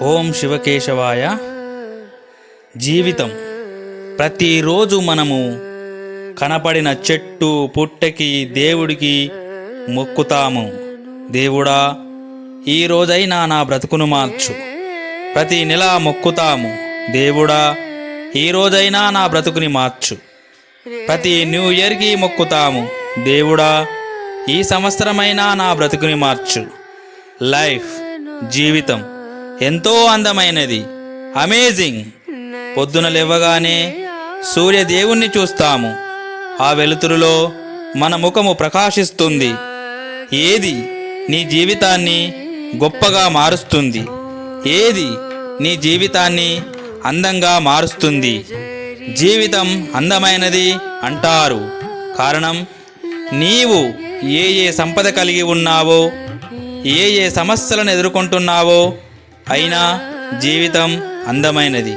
ఓం శివకేశవాయ. జీవితం ప్రతిరోజు మనము కనపడిన చెట్టు పుట్టకి దేవుడికి మొక్కుతాము. దేవుడా, ఈరోజైనా నా బ్రతుకును మార్చు. ప్రతి నెల మొక్కుతాము. దేవుడా, ఈరోజైనా నా బ్రతుకుని మార్చు. ప్రతి న్యూ ఇయర్కి మొక్కుతాము. దేవుడా, ఈ సంవత్సరమైనా నా బ్రతుకుని మార్చు. లైఫ్, జీవితం ఎంతో అందమైనది, అమేజింగ్. పొద్దున లేవగానే సూర్యదేవుణ్ణి చూస్తాము. ఆ వెలుతురులో మన ముఖము ప్రకాశిస్తుంది. ఏది నీ జీవితాన్ని గొప్పగా మారుస్తుంది? ఏది నీ జీవితాన్ని అందంగా మారుస్తుంది? జీవితం అందమైనది అంటారు. కారణం, నీవు ఏ సంపద కలిగి ఉన్నావో, ఏ సమస్యలను ఎదుర్కొంటున్నావో, అయినా జీవితం అందమైనది.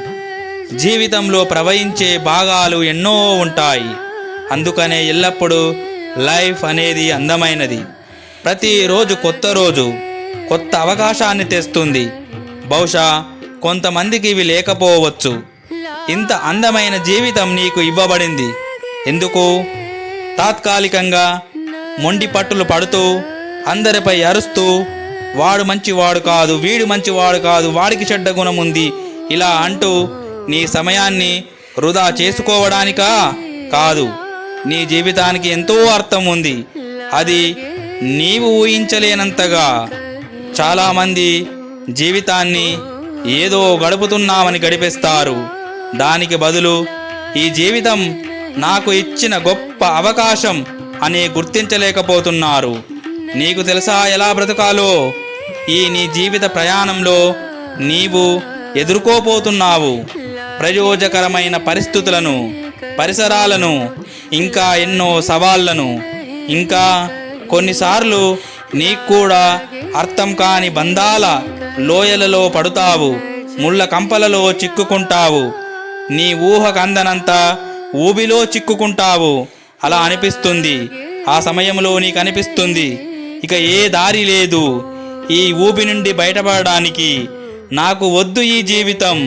జీవితంలో ప్రవహించే భాగాలు ఎన్నో ఉంటాయి. అందుకనే ఎల్లప్పుడూ లైఫ్ అనేది అందమైనది. ప్రతిరోజు కొత్త రోజు, కొత్త అవకాశాన్ని తెస్తుంది. బహుశా కొంతమందికి ఇవి లేకపోవచ్చు. ఇంత అందమైన జీవితం నీకు ఇవ్వబడింది. ఎందుకు? తాత్కాలికంగా మొండి పట్టులు పడుతూ, అందరిపై అరుస్తూ, వాడు మంచివాడు కాదు, వీడు మంచివాడు కాదు, వాడికి చెడ్డ గుణం ఉంది, ఇలా అంటూ నీ సమయాన్ని వృధా చేసుకోవడానికా? కాదు. నీ జీవితానికి ఎంతో అర్థం ఉంది. అది నీవు ఊహించలేనంతగా. చాలామంది జీవితాన్ని ఏదో గడుపుతున్నామని గడిపేస్తారు. దానికి బదులు ఈ జీవితం నాకు ఇచ్చిన గొప్ప అవకాశం అని గుర్తించలేకపోతున్నారు. నీకు తెలుసా ఎలా బ్రతకాలో? ఈ నీ జీవిత ప్రయాణంలో నీవు ఎదుర్కోపోతున్నావు ప్రయోజకరమైన పరిస్థితులను, పరిసరాలను, ఇంకా ఎన్నో సవాళ్లను. ఇంకా కొన్నిసార్లు నీకు కూడా అర్థం కాని బంధాల లోయలలో పడుతావు. ముళ్ళ కంపలలో చిక్కుకుంటావు. నీ ఊహకు అందనంత ఊబిలో చిక్కుకుంటావు. అలా అనిపిస్తుంది. ఆ సమయంలో నీకు అనిపిస్తుంది, ఇక ఏ దారి లేదు ఈ ఊబి నుండి బయటపడడానికి. నాకు వద్దు ఈ జీవితం,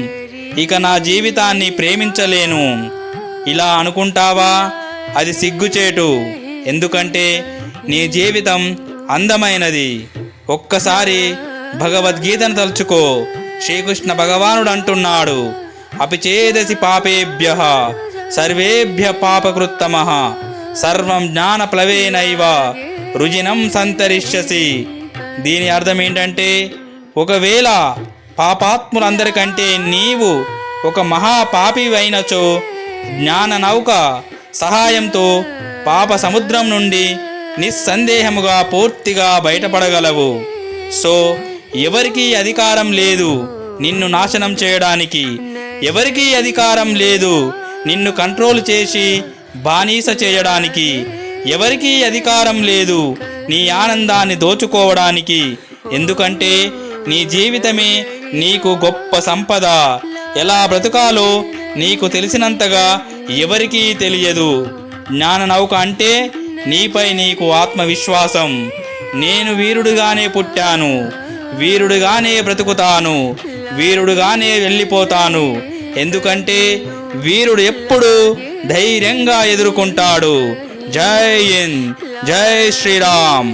ఇక నా జీవితాన్ని ప్రేమించలేను. ఇలా అనుకుంటావా? అది సిగ్గుచేటు. ఎందుకంటే నీ జీవితం అందమైనది. ఒక్కసారి భగవద్గీతను తలుచుకో. శ్రీకృష్ణ భగవానుడు అంటున్నాడు, అపిచేదసి పాపేభ్యః సర్వేభ్య పాపకృత్తమః సర్వం జ్ఞానప్లవేనైవ రుజినం సంతరిష్యసి. దీని అర్థం ఏంటంటే, ఒకవేళ పాపాత్ములందరికంటే నీవు ఒక మహాపాపి అయినచో, జ్ఞాన నౌక సహాయంతో పాప సముద్రం నుండి నిస్సందేహముగా పూర్తిగా బయటపడగలవు. సో ఎవరికీ అధికారం లేదు నిన్ను నాశనం చేయడానికి. ఎవరికీ అధికారం లేదు నిన్ను కంట్రోల్ చేసి బానిస చేయడానికి. ఎవరికీ అధికారం లేదు నీ ఆనందాన్ని దోచుకోవడానికి. ఎందుకంటే నీ జీవితమే నీకు గొప్ప సంపద. ఎలా బ్రతకాలో నీకు తెలిసినంతగా ఎవరికీ తెలియదు. జ్ఞాన నౌక అంటే నీపై నీకు ఆత్మవిశ్వాసం. నేను వీరుడుగానే పుట్టాను, వీరుడుగానే బ్రతుకుతాను, వీరుడుగానే వెళ్ళిపోతాను. ఎందుకంటే వీరుడు ఎప్పుడూ ధైర్యంగా ఎదుర్కొంటాడు. జై హింద్, జై శ్రీరామ్.